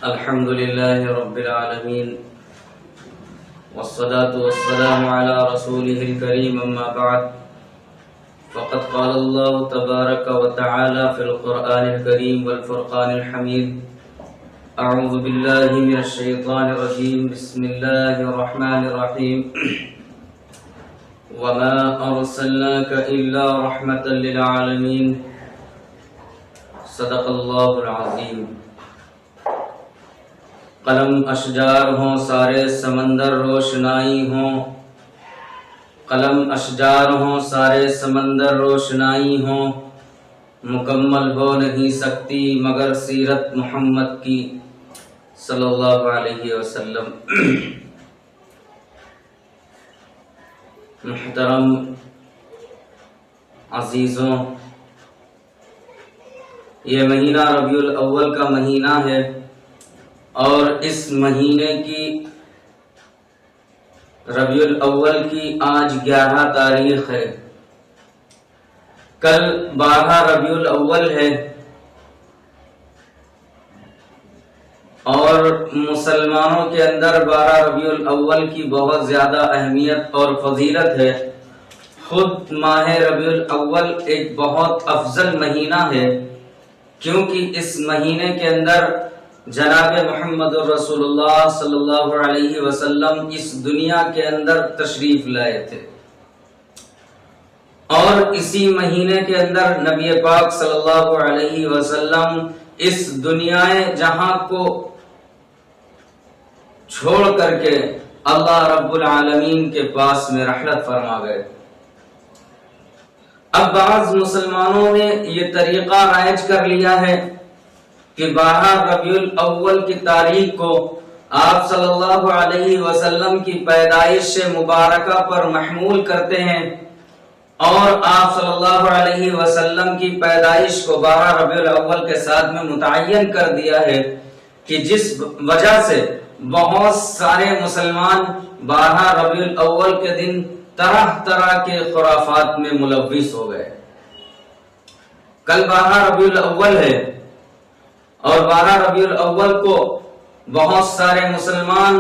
الحمد لله رب العالمين والصلاة والسلام على رسوله الكريم أما بعد فقد قال الله تبارك وتعالى في القرآن الكريم والفرقان الحميد أعوذ بالله من الشيطان الرجيم بسم الله الرحمن الرحيم وما أرسلناك إلا رحمة للعالمين صدق الله العظيم. قلم اشجار ہوں سارے سمندر روشنائی ہوں، قلم اشجار ہوں سارے سمندر روشنائی ہوں، مکمل ہو نہیں سکتی مگر سیرت محمد کی صلی اللہ علیہ وسلم. محترم عزیزوں، یہ مہینہ ربیع الاول کا مہینہ ہے اور اس مہینے کی ربیع الاول کی آج 11 تاریخ ہے. کل 12 ربیع الاول ہے اور مسلمانوں کے اندر 12 ربیع الاول کی بہت زیادہ اہمیت اور فضیلت ہے. خود ماہ ربیع الاول ایک بہت افضل مہینہ ہے کیونکہ اس مہینے کے اندر جناب محمد رسول اللہ صلی اللہ علیہ وسلم اس دنیا کے اندر تشریف لائے تھے اور اسی مہینے کے اندر نبی پاک صلی اللہ علیہ وسلم اس دنیا جہاں کو چھوڑ کر کے اللہ رب العالمین کے پاس میں رحلت فرما گئے. اب بعض مسلمانوں نے یہ طریقہ رائج کر لیا ہے کہ 12 ربیع الاول کی تاریخ کو آپ صلی اللہ علیہ وسلم کی پیدائش مبارکہ پر محمول کرتے ہیں اور آپ صلی اللہ علیہ وسلم کی پیدائش کو 12 ربیع الاول کے ساتھ میں متعین کر دیا ہے کہ جس وجہ سے بہت سارے مسلمان 12 ربیع الاول کے دن طرح طرح کے خرافات میں ملوث ہو گئے. کل 12 ربیع الاول ہے اور 12 ربیع الاول کو بہت سارے مسلمان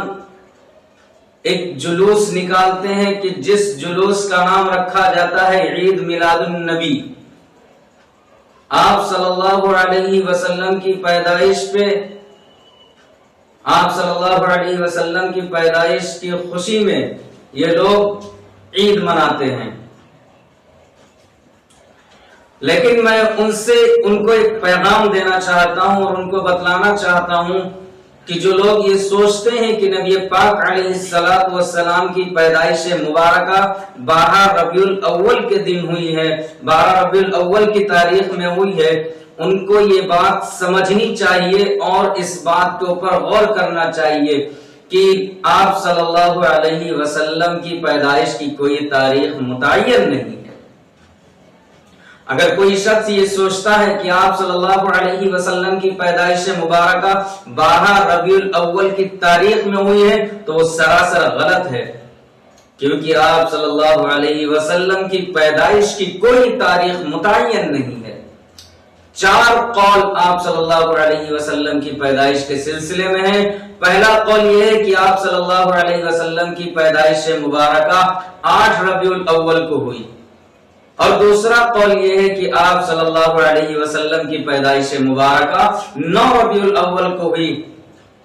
ایک جلوس نکالتے ہیں کہ جس جلوس کا نام رکھا جاتا ہے عید میلاد النبی. آپ صلی اللہ علیہ وسلم کی پیدائش پہ آپ صلی اللہ علیہ وسلم کی پیدائش کی خوشی میں یہ لوگ عید مناتے ہیں. لیکن میں ان کو ایک پیغام دینا چاہتا ہوں اور ان کو بتلانا چاہتا ہوں کہ جو لوگ یہ سوچتے ہیں کہ نبی پاک علیہ السلام کی پیدائش مبارکہ 12 ربیع الاول کے دن ہوئی ہے، 12 ربیع الاول کی تاریخ میں ہوئی ہے، ان کو یہ بات سمجھنی چاہیے اور اس بات کے اوپر غور کرنا چاہیے کہ آپ صلی اللہ علیہ وسلم کی پیدائش کی کوئی تاریخ متعین نہیں ہے. اگر کوئی شخص یہ سوچتا ہے کہ آپ صلی اللہ علیہ وسلم کی پیدائش مبارکہ 12 ربیع الاول کی تاریخ میں ہوئی ہے تو وہ سراسر غلط ہے، کیونکہ آپ صلی اللہ علیہ وسلم کی پیدائش کی کوئی تاریخ متعین نہیں ہے. 4 قول آپ صلی اللہ علیہ وسلم کی پیدائش کے سلسلے میں ہیں. پہلا قول یہ ہے کہ آپ صلی اللہ علیہ وسلم کی پیدائش مبارکہ 8 ربیع الاول کو ہوئی، اور دوسرا قول یہ ہے کہ آپ صلی اللہ علیہ وسلم کی پیدائش مبارکہ 9 ربیع الاول کو ہوئی.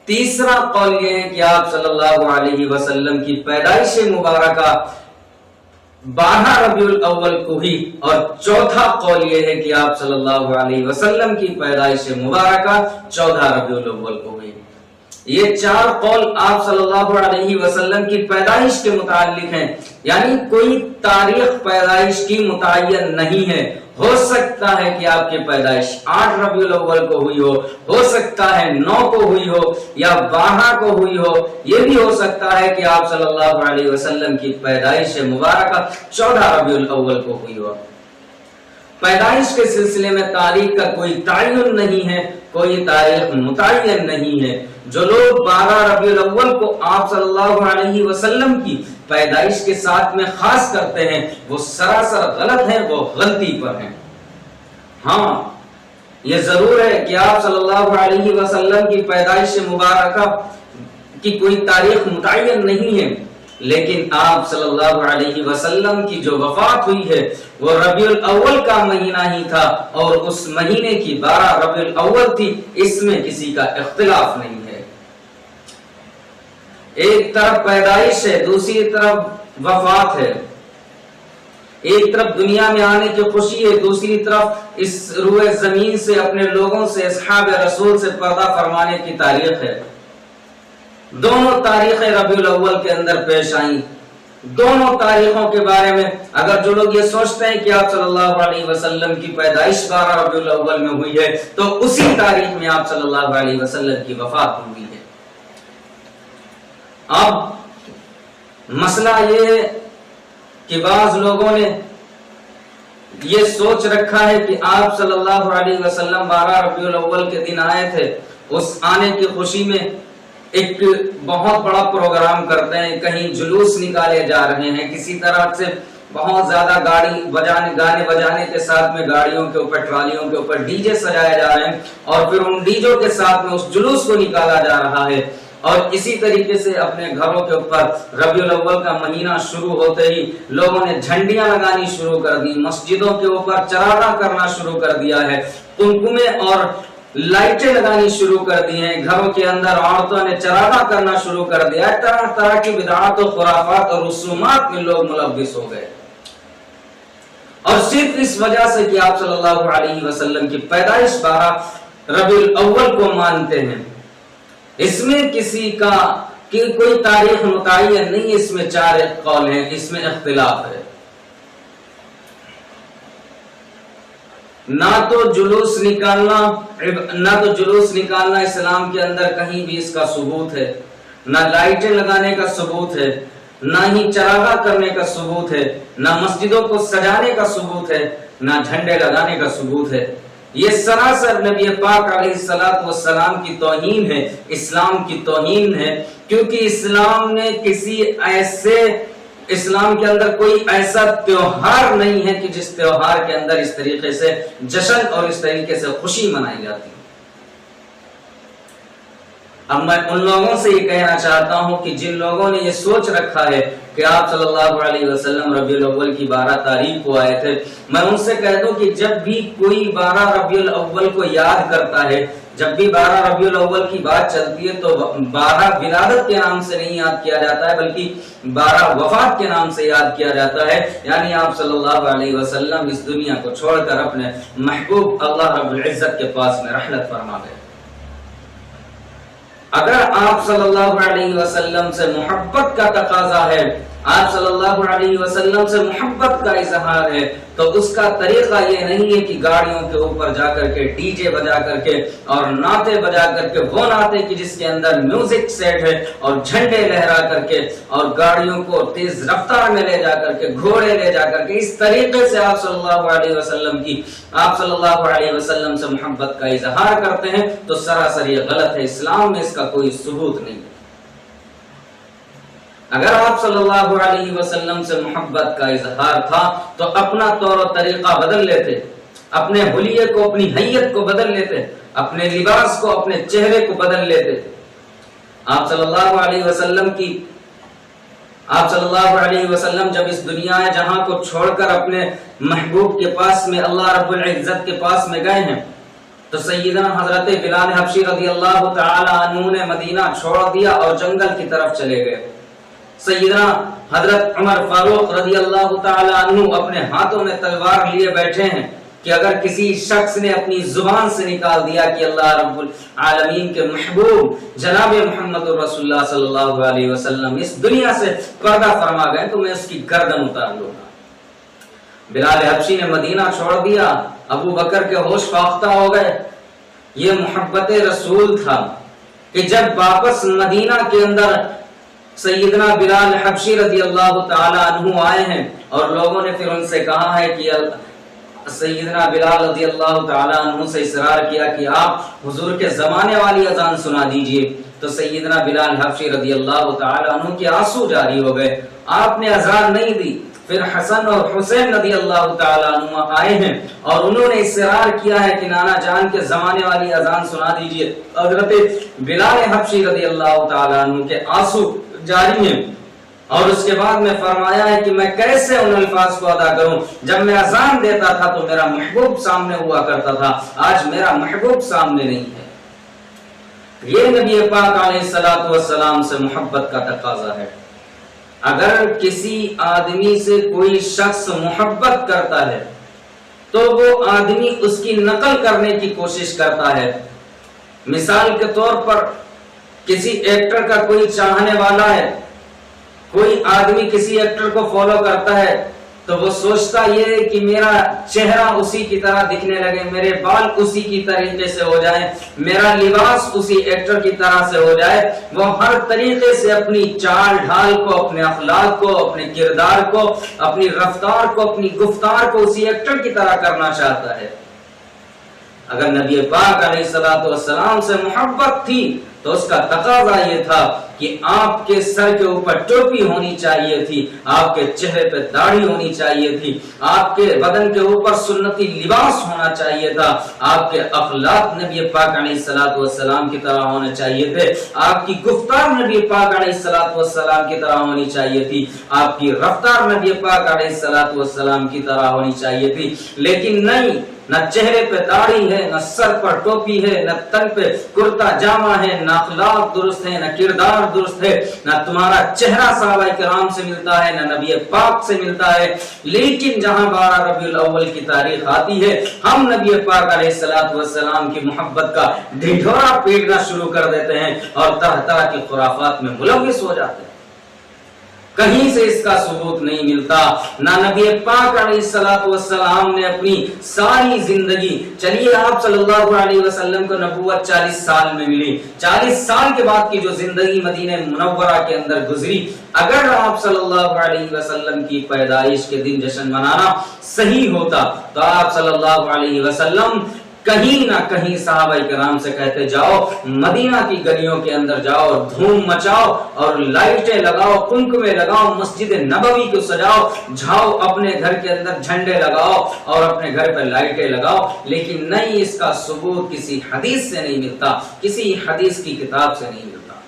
تیسرا قول یہ ہے کہ آپ صلی اللہ علیہ وسلم کی پیدائش مبارکہ 12 ربیع الاول کو ہوئی، اور چوتھا قول یہ ہے کہ آپ صلی اللہ علیہ وسلم کی پیدائش مبارکہ 14 ربیع الاول کو ہوئی. یہ 4 قول آپ صلی اللہ علیہ وسلم کی پیدائش کے متعلق ہیں، یعنی کوئی تاریخ پیدائش کی متعین نہیں ہے. ہو سکتا ہے کہ آپ کی پیدائش 8 ربیع الاول کو ہوئی ہو سکتا ہے 9 کو ہوئی ہو یا 12 کو ہوئی ہو، یہ بھی ہو سکتا ہے کہ آپ صلی اللہ علیہ وسلم کی پیدائش مبارکہ 14 ربیع الاول کو ہوئی ہو. پیدائش کے سلسلے میں تاریخ کا کوئی تعین نہیں ہے، کوئی تاریخ متعین نہیں ہے. جو لوگ 12 ربیع الاول کو آپ صلی اللہ علیہ وسلم کی پیدائش کے ساتھ میں خاص کرتے ہیں وہ سراسر غلط ہیں، وہ غلطی پر ہیں. ہاں یہ ضرور ہے کہ آپ صلی اللہ علیہ وسلم کی پیدائش مبارکہ کی کوئی تاریخ متعین نہیں ہے، لیکن آپ صلی اللہ علیہ وسلم کی جو وفات ہوئی ہے وہ ربیع الاول کا مہینہ ہی تھا، اور اس مہینے کی 12 ربیع الاول تھی، اس میں کسی کا اختلاف نہیں ہے۔ ایک طرف پیدائش ہے، دوسری طرف وفات ہے، ایک طرف دنیا میں آنے کی خوشی ہے، دوسری طرف اس روئے زمین سے اپنے لوگوں سے، اصحاب رسول سے پردہ فرمانے کی تاریخ ہے۔ دونوں تاریخیں ربیع الاول کے اندر پیش آئیں۔ دونوں تاریخوں کے بارے میں اگر جو لوگ یہ سوچتے ہیں کہ آپ صلی اللہ علیہ وسلم کی پیدائش 12 ربیع الاول میں ہوئی ہے، تو اسی تاریخ میں آپ صلی اللہ علیہ وسلم کی وفات ہوئی ہے۔ اب مسئلہ یہ ہے کہ بعض لوگوں نے یہ سوچ رکھا ہے کہ آپ صلی اللہ علیہ وسلم 12 ربیع الاول کے دن آئے تھے، اس آنے کی خوشی میں ایک بہت بڑا پروگرام کرتے ہیں، کہیں جلوس نکالے جا رہے ہیں، کسی طرح سے بہت زیادہ گانے بجانے کے ساتھ میں گاڑیوں کے اوپر، ٹرالیوں کے اوپر ڈی جے سجائے جا رہے ہیں، اور پھر ان ڈیجوں کے ساتھ میں اس جلوس کو نکالا جا رہا ہے۔ اور اسی طریقے سے اپنے گھروں کے اوپر ربیع الاول کا مہینہ شروع ہوتے ہی لوگوں نے جھنڈیاں لگانی شروع کر دی، مسجدوں کے اوپر چراغاں کرنا شروع کر دیا ہے، قمقمے اور لائٹیں لگانی شروع کر دی ہیں، گھروں کے اندر عورتوں نے چراغاں کرنا شروع کر دیا ہے، طرح طرح کی بدعات و خرافات اور رسومات میں لوگ ملوث ہو گئے، اور صرف اس وجہ سے کہ آپ صلی اللہ علیہ وسلم کی پیدائش 12 ربیع الاول کو مانتے ہیں۔ اس میں کسی کا کوئی تاریخ متعین نہیں، اس میں 4 قول ہیں، اس میں اختلاف ہے۔ نہ تو جلوس نکالنا اسلام کے اندر کہیں بھی اس کا ثبوت ہے، نہ لائٹیں لگانے کا ثبوت ہے، نہ ہی چراغاں کرنے کا ثبوت ہے، نہ مسجدوں کو سجانے کا ثبوت ہے، نہ جھنڈے لگانے کا ثبوت ہے۔ یہ سراسر نبی پاک علیہ الصلوۃ والسلام کی توہین ہے، اسلام کی توہین ہے، کیونکہ اسلام کے اندر کوئی ایسا تیوہار نہیں ہے کہ جس تیوہار کے اندر اس طریقے سے جشن اور اس طریقے سے خوشی منائی جاتی ہے۔ اب میں ان لوگوں سے یہ کہنا چاہتا ہوں کہ جن لوگوں نے یہ سوچ رکھا ہے کہ آپ صلی اللہ علیہ وسلم ربیع الاول کی 12 تاریخ کو آئے تھے، میں ان سے کہہ دوں کہ جب بھی کوئی 12 ربیع الاول کو یاد کرتا ہے، جب بھی 12 ربیع الاول کی بات چلتی ہے، تو 12 ولادت کے نام سے نہیں یاد کیا جاتا ہے، بلکہ 12 وفات کے نام سے یاد کیا جاتا ہے، یعنی آپ صلی اللہ علیہ وسلم اس دنیا کو چھوڑ کر اپنے محبوب اللہ رب العزت کے پاس میں رحلت فرما گئے۔ اگر آپ صلی اللہ علیہ وسلم سے محبت کا تقاضا ہے، آپ صلی اللہ علیہ وسلم سے محبت کا اظہار ہے، تو اس کا طریقہ یہ نہیں ہے کہ گاڑیوں کے اوپر جا کر کے ڈی جے بجا کر کے اور نعتیں بجا کر کے، وہ نعتیں کہ جس کے اندر میوزک سیٹ ہے اور جھنڈے لہرا کر کے اور گاڑیوں کو تیز رفتار میں لے جا کر کے، گھوڑے لے جا کر کے، اس طریقے سے آپ صلی اللہ علیہ وسلم سے محبت کا اظہار کرتے ہیں، تو سراسر یہ غلط ہے، اسلام میں اس کا کوئی ثبوت نہیں ہے۔ اگر آپ صلی اللہ علیہ وسلم سے محبت کا اظہار تھا تو اپنا طور و طریقہ بدل لیتے، اپنے حلیے کو، اپنی حیت کو بدل لیتے، اپنے لباس کو، اپنے چہرے کو بدل لیتے۔ آپ صلی اللہ علیہ وسلم جب اس دنیا جہاں کو چھوڑ کر اپنے محبوب کے پاس میں، اللہ رب العزت کے پاس میں گئے ہیں، تو سیدنا حضرت بلال حبشی رضی اللہ تعالی عنہ نے مدینہ چھوڑ دیا اور جنگل کی طرف چلے گئے۔ سیدنا حضرت عمر فاروق رضی اللہ تعالی عنہ اپنے ہاتھوں میں تلوار لیے بیٹھے ہیں کہ اگر کسی شخص نے اپنی زبان سے نکال دیا کہ اللہ رب العالمین کے محبوب جناب محمد رسول اللہ صلی اللہ علیہ وسلم اس دنیا سے پردہ فرما گئے، تو میں اس کی گردن اتار لوں گا۔ بلال حبشی نے مدینہ چھوڑ دیا، ابو بکر کے ہوش فاختہ ہو گئے۔ یہ محبت رسول تھا کہ جب واپس مدینہ کے اندر سیدنا بلال حبشی رضی اللہ تعالی عنہ آئے ہیں اور لوگوں نے پھر ان سے کہا ہے کہ سیدنا بلال رضی اللہ تعالی عنہ سے اصرار کیا کہ آپ حضور کے زمانے والی اذان سنا دیجئے، تو سیدنا بلال حبشی رضی اللہ تعالی عنہ کے آنسو جاری ہو گئے۔ آپ نے اذان نہیں دی، پھر حسن اور حسین رضی اللہ تعالیٰ عنہ آئے ہیں اور انہوں نے اصرار کیا ہے کہ نانا جان کے زمانے والی اذان سنا دیجئے. حضرت بلال حبشی رضی اللہ تعالیٰ عنہ کے آنسو جاری ہیں اور اس کے بعد میں فرمایا ہے کہ میں کیسے ان الفاظ کو ادا کروں. جب میں اذان دیتا تھا تو میرا محبوب سامنے ہوا کرتا تھا، آج میرا محبوب سامنے نہیں ہے. یہ نبی پاک علیہ الصلوۃ والسلام سے محبت کا تقاضا ہے. اگر کسی آدمی سے کوئی شخص محبت کرتا ہے تو وہ آدمی اس کی نقل کرنے کی کوشش کرتا ہے. مثال کے طور پر کسی ایکٹر کا کوئی چاہنے والا ہے، کوئی آدمی کسی ایکٹر کو فالو کرتا ہے تو وہ سوچتا یہ ہے کہ میرا چہرہ اسی کی طرح دکھنے لگے، میرے بال اسی کی طریقے سے ہو جائیں، میرا لباس اسی ایکٹر کی طرح سے ہو جائے. وہ ہر طریقے سے اپنی چال ڈھال کو، اپنے اخلاق کو، اپنے کردار کو، اپنی رفتار کو، اپنی گفتار کو اسی ایکٹر کی طرح کرنا چاہتا ہے. اگر نبی پاک علیہ الصلوۃ والسلام سے محبت تھی تو اس کا تقاضا یہ تھا کہ آپ کے سر کے اوپر ٹوپی ہونی چاہیے تھی، آپ کے چہرے پہ داڑھی ہونی چاہیے تھی، آپ کے بدن کے اوپر سنتی لباس ہونا چاہیے تھا، آپ کے اخلاق نبی پاک علیہ الصلوۃ والسلام کی طرح ہونے چاہیے تھے، آپ کی گفتار نبی پاک علیہ الصلوۃ والسلام کی طرح ہونی چاہیے تھی، آپ کی رفتار نبی پاک علیہ الصلوۃ والسلام کی طرح ہونی چاہیے تھی. لیکن نہیں، نہ چہرے پہ داڑھی ہے، نہ سر پر ٹوپی ہے، نہ تن پہ کرتا جامہ ہے، نہ اخلاق درست ہے، نہ کردار درست ہے، نہ تمہارا چہرہ صحابہ کرام سے ملتا ہے، نہ نبی پاک سے ملتا ہے. لیکن جہاں 12 ربیع الاول کی تاریخ آتی ہے ہم نبی پاک علیہ الصلوۃ والسلام کی محبت کا ڈھنڈورا پیٹنا شروع کر دیتے ہیں اور طرح طرح کی خرافات میں ملوث ہو جاتے ہیں. کہیں سے اس کا ثبوت نہیں ملتا. نہ نبی پاک علیہ الصلوۃ والسلام نے اپنی ساری زندگی، چلیے آپ صلی اللہ علیہ وسلم کو نبوت 40 سال میں ملی، 40 سال کے بعد کی جو زندگی مدینہ منورہ کے اندر گزری، اگر آپ صلی اللہ علیہ وسلم کی پیدائش کے دن جشن منانا صحیح ہوتا تو آپ صلی اللہ علیہ وسلم کہیں نہ کہیں صحابہ کرام سے کہتے جاؤ مدینہ کی گلیوں کے اندر جاؤ اور دھوم مچاؤ اور لائٹیں لگاؤ، قمقمے لگاؤ، مسجد نبوی کو سجاؤ، جاؤ اپنے گھر کے اندر جھنڈے لگاؤ اور اپنے گھر پہ لائٹیں لگاؤ. لیکن نہیں، اس کا ثبوت کسی حدیث سے نہیں ملتا، کسی حدیث کی کتاب سے نہیں ملتا.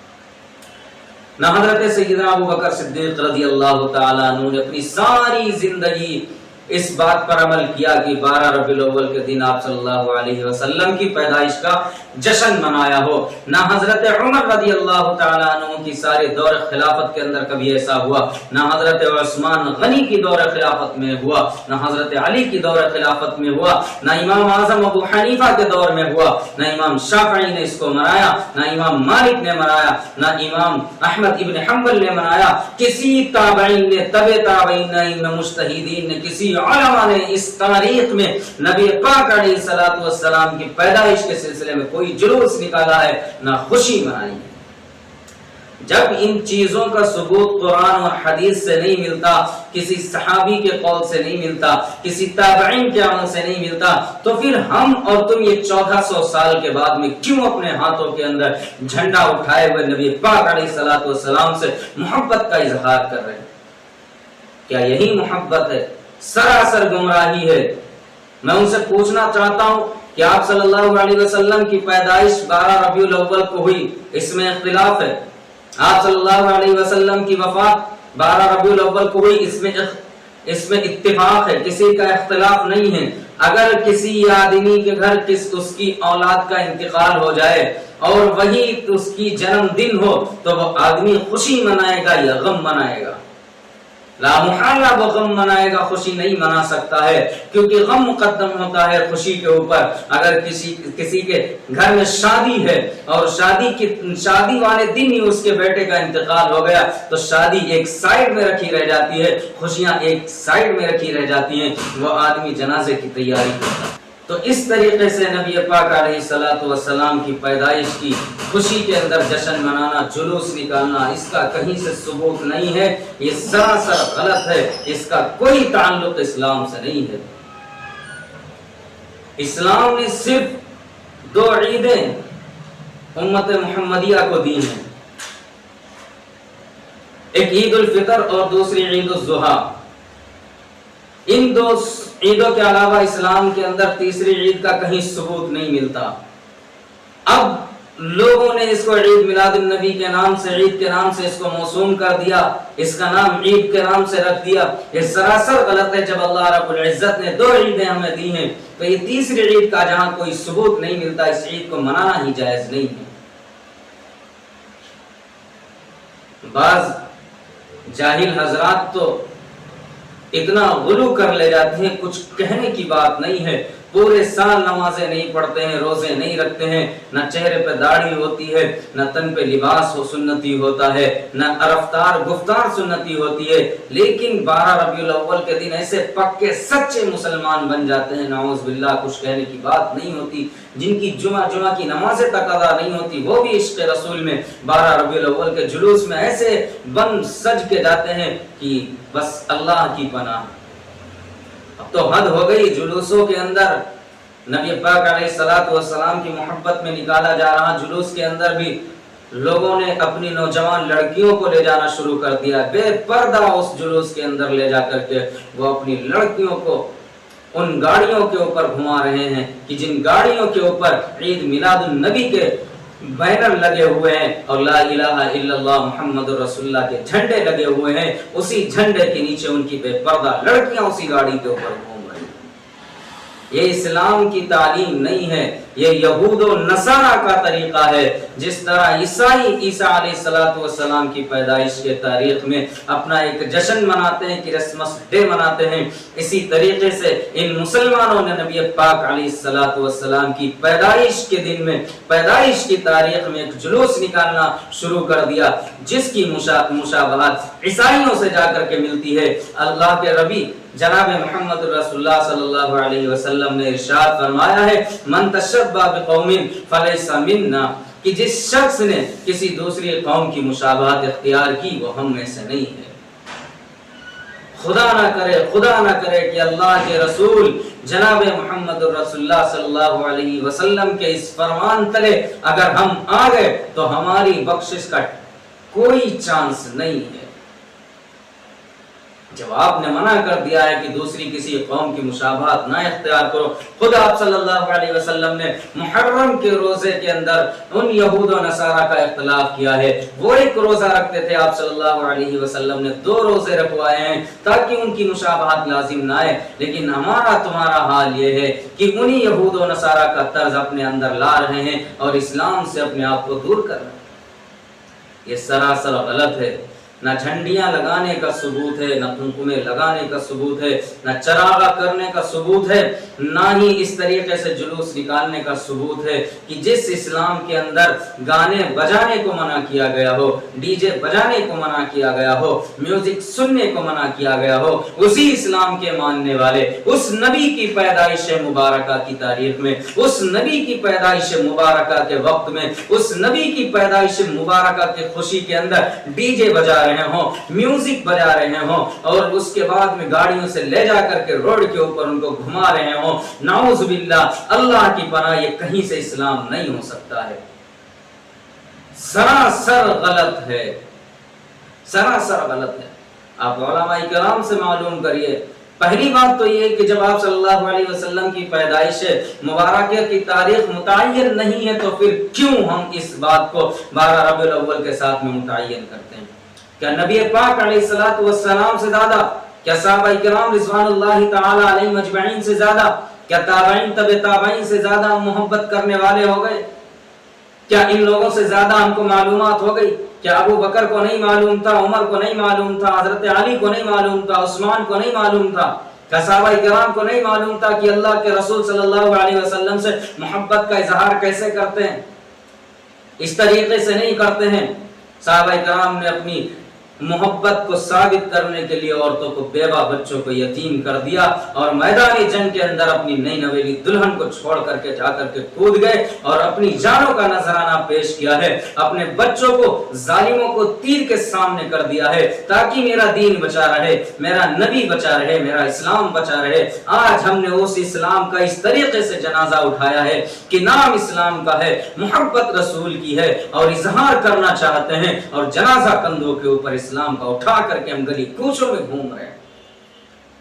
نہ حضرت سیدنا ابو بکر صدیق رضی اللہ تعالیٰ عنہ نے اپنی ساری زندگی اس بات پر عمل کیا کہ 12 ربیع الاول کے دن آپ صلی اللہ علیہ وسلم کی پیدائش کا جشن منایا ہو. نہ حضرت عمر رضی اللہ تعالیٰ عنہ کی سارے دور خلافت کے اندر کبھی ایسا ہوا، نہ حضرت عثمان غنی کی دور خلافت میں ہوا، نہ حضرت علی کی دور خلافت میں ہوا، نہ امام اعظم ابو حنیفہ کے دور میں ہوا، نہ امام شافعی نے اس کو منایا، نہ امام مالک نے منایا، نہ امام احمد ابن حنبل نے منایا. کسی تابعین نے، تبع تابعین نے، مجتہدین نے، کسی علماء نے اس تاریخ میں نبی پاک علیہ الصلوۃ والسلام کی پیدائش کے سلسلے میں کوئی جلوس نکالا ہے، نہ خوشی منائی ہے. جب ان چیزوں کا ثبوت قرآن اور حدیث سے نہیں ملتا، کسی صحابی کے قول سے نہیں ملتا، کسی تابعین کے عمل سے نہیں ملتا، تو پھر ہم اور تم یہ 1400 سال کے بعد میں کیوں اپنے ہاتھوں کے اندر جھنڈا اٹھائے ہوئے نبی پاک علیہ الصلوۃ والسلام سے محبت کا اظہار کر رہے ہیں؟ کیا یہی محبت ہے؟ سراسر گمراہی ہے. میں ان سے پوچھنا چاہتا ہوں کہ آپ صلی اللہ علیہ وسلم کی پیدائش 12 ربیع الاول کو ہوئی، اس میں اختلاف ہے. آپ صلی اللہ علیہ وسلم کی وفات 12 ربیع الاول کو ہوئی، اس میں اتفاق ہے، کسی کا اختلاف نہیں ہے. اگر کسی آدمی کے گھر اس کی اولاد کا انتقال ہو جائے اور وہی اس کی جنم دن ہو تو وہ آدمی خوشی منائے گا یا غم منائے گا؟ لا محالہ وہ غم منائے گا، خوشی نہیں منا سکتا ہے، کیونکہ غم مقدم ہوتا ہے خوشی کے اوپر. اگر کسی کے گھر میں شادی ہے اور شادی والے دن ہی اس کے بیٹے کا انتقال ہو گیا تو شادی ایک سائیڈ میں رکھی رہ جاتی ہے، خوشیاں ایک سائیڈ میں رکھی رہ جاتی ہیں، وہ آدمی جنازے کی تیاری کرتا ہے. تو اس طریقے سے نبی پاک علیہ الصلوۃ والسلام کی پیدائش کی خوشی کے اندر جشن منانا، جلوس نکالنا، اس کا کہیں سے ثبوت نہیں ہے. یہ سراسر غلط ہے، اس کا کوئی تعلق اسلام سے نہیں ہے. اسلام نے صرف 2 عیدیں امت محمدیہ کو دی ہیں، ایک عید الفطر اور دوسری عید الاضحیٰ. ان دو عیدوں کے علاوہ اسلام کے اندر تیسری عید کا کہیں ثبوت نہیں ملتا۔ اب لوگوں نے اس کو عید میلاد النبی کے نام سے، عید کے نام سے اس کو موسوم کر دیا، اس کا نام عید کے نام سے رکھ دیا۔ یہ سراسر غلط ہے۔ جب اللہ رب العزت نے 2 عیدیں ہمیں دی ہیں تو یہ تیسری عید کا جہاں کوئی ثبوت نہیں ملتا، اس عید کو منانا ہی جائز نہیں ہے۔ بعض جاہل حضرات تو اتنا غلو کر لے جاتے ہیں، کچھ کہنے کی بات نہیں ہے، پورے سال نمازیں نہیں پڑھتے ہیں، روزے نہیں رکھتے ہیں، نہ چہرے پہ داڑھی ہوتی ہے، نہ تن پہ لباس ہو سنتی ہوتا ہے، نہ رفتار گفتار سنتی ہوتی ہے، لیکن 12 ربیع الاول کے دن ایسے پکے سچے مسلمان بن جاتے ہیں، نعوذ باللہ، کچھ کہنے کی بات نہیں ہوتی۔ جن کی جمعہ کی نمازیں تک ادا نہیں ہوتی، وہ بھی عشق رسول میں 12 ربیع الاول کے جلوس میں ایسے بن سج کے جاتے ہیں کہ بس اللہ کی پناہ۔ اب تو حد ہو گئی، جلوسوں کے اندر نبی پاک علیہ الصلوۃ والسلام کی محبت میں نکالا جا رہا جلوس کے اندر بھی لوگوں نے اپنی نوجوان لڑکیوں کو لے جانا شروع کر دیا، بے پردہ اس جلوس کے اندر لے جا کر کے وہ اپنی لڑکیوں کو ان گاڑیوں کے اوپر گھما رہے ہیں کہ جن گاڑیوں کے اوپر عید میلاد النبی کے بینر لگے ہوئے ہیں اور لا الہ الا اللہ محمد رسول اللہ کے جھنڈے لگے ہوئے ہیں، اسی جھنڈے کے نیچے ان کی بے پردہ لڑکیاں اسی گاڑی کے اوپر گھوم رہی ہیں۔ یہ اسلام کی تعلیم نہیں ہے، یہ یہود و نصارہ کا طریقہ ہے۔ جس طرح عیسائی عیسیٰ علیہ السلام کی پیدائش کے تاریخ میں اپنا ایک جشن مناتے ہیں، کرسمس ڈے مناتے ہیں، اسی طریقے سے ان مسلمانوں نے نبی پاک علیہ السلام کی پیدائش کے دن میں، پیدائش کی تاریخ میں ایک جلوس نکالنا شروع کر دیا، جس کی مشابہت عیسائیوں سے جا کر کے ملتی ہے۔ اللہ کے نبی جناب محمد رسول اللہ صلی اللہ علیہ وسلم نے ارشاد فرمایا ہے، من تشبہ بقوم فلیس منا، کہ جس شخص نے کسی دوسری قوم کی مشابہت اختیار کی وہ ہم میں سے نہیں ہے۔ خدا نہ کرے کہ اللہ کے رسول جناب محمد رسول اللہ صلی اللہ علیہ وسلم کے اس فرمان تلے اگر ہم آ گئے تو ہماری بخشش کا کوئی چانس نہیں ہے۔ جب آپ نے منع کر دیا ہے کہ دوسری کسی قوم کی مشابہت نہ اختیار کرو، خود آپ صلی اللہ علیہ وسلم نے محرم کے روزے کے اندر ان یہود و نصارہ کا اختلاف کیا ہے۔ وہ ایک روزہ رکھتے تھے، آپ صلی اللہ علیہ وسلم نے 2 روزے رکھوائے ہیں تاکہ ان کی مشابہت لازم نہ آئے، لیکن ہمارا تمہارا حال یہ ہے کہ انہی یہود و نصارہ کا طرز اپنے اندر لا رہے ہیں اور اسلام سے اپنے آپ کو دور کر رہے ہیں۔ یہ سراسر غلط ہے۔ نہ جھنڈیاں لگانے کا ثبوت ہے، نہ قمقمے لگانے کا ثبوت ہے، نہ چراغا کرنے کا ثبوت ہے، نہ ہی اس طریقے سے جلوس نکالنے کا ثبوت ہے کہ جس اسلام کے اندر گانے بجانے کو منع کیا گیا ہو، ڈی جے بجانے کو منع کیا گیا ہو، میوزک سننے کو منع کیا گیا ہو، اسی اسلام کے ماننے والے اس نبی کی پیدائش مبارکہ کی تاریخ میں، اس نبی کی پیدائش مبارکہ کے وقت میں، اس نبی کی پیدائش مبارکہ کی خوشی کے اندر ڈی جے بجا رہے ہوں، میوزک بجا رہے ہوں اور اس کے بعد میں گاڑیوں سے لے جا کر کے روڈ کے اوپر ان کو گھما رہے ہوں، نعوذ باللہ، اللہ کی پناہ، یہ کہیں سے اسلام نہیں ہو سکتا ہے۔ سراسر غلط ہے، سراسر غلط ہے۔ آپ علماء کرام سے معلوم کریے۔ پہلی بات تو یہ کہ جب آپ صلی اللہ علیہ وسلم کی پیدائش مبارکہ کی تاریخ متعین نہیں ہے تو پھر کیوں ہم اس بات کو 12 ربیع الاول کے ساتھ میں متعین کرتے ہیں؟ کیا نبی پاک علیہ السلام سے زیادہ، کیا صحابہ کرام رضوان اللہ تعالی علیہم اجمعین سے زیادہ، کیا تابعین تبع تابعین سے زیادہ ہم محبت کرنے والے ہو گئے؟ کیا ان لوگوں سے زیادہ ہم کو معلومات ہو گئی؟ کیا ابو بکر کو نہیں معلوم تھا، عمر کو نہیں معلوم تھا، حضرت علی کو نہیں معلوم تھا، عثمان کو نہیں معلوم تھا؟ کیا صحابہ کرام کو نہیں معلوم تھا کہ اللہ کے رسول صلی اللہ علیہ وسلم سے محبت کا اظہار کیسے کرتے ہیں؟ اس طریقے سے نہیں کرتے ہیں۔ صحابہ کرام نے اپنی محبت کو ثابت کرنے کے لیے عورتوں کو، بیوہ بچوں کو یتیم کر دیا اور میدان جنگ کے اندر اپنی نئی نویلی دلہن کو چھوڑ کر کے جا کر کے کود گئے اور اپنی جانوں کا نذرانہ پیش کیا ہے، اپنے بچوں کو ظالموں کو تیر کے سامنے کر دیا ہے تاکہ میرا دین بچا رہے، میرا نبی بچا رہے، میرا اسلام بچا رہے۔ آج ہم نے اس اسلام کا اس طریقے سے جنازہ اٹھایا ہے کہ نام اسلام کا ہے، محبت رسول کی ہے اور اظہار کرنا چاہتے ہیں، اور جنازہ کندھوں کے اوپر اسلام کا اٹھا کر کے ہم گلی کوچوں میں گھوم رہے ہیں۔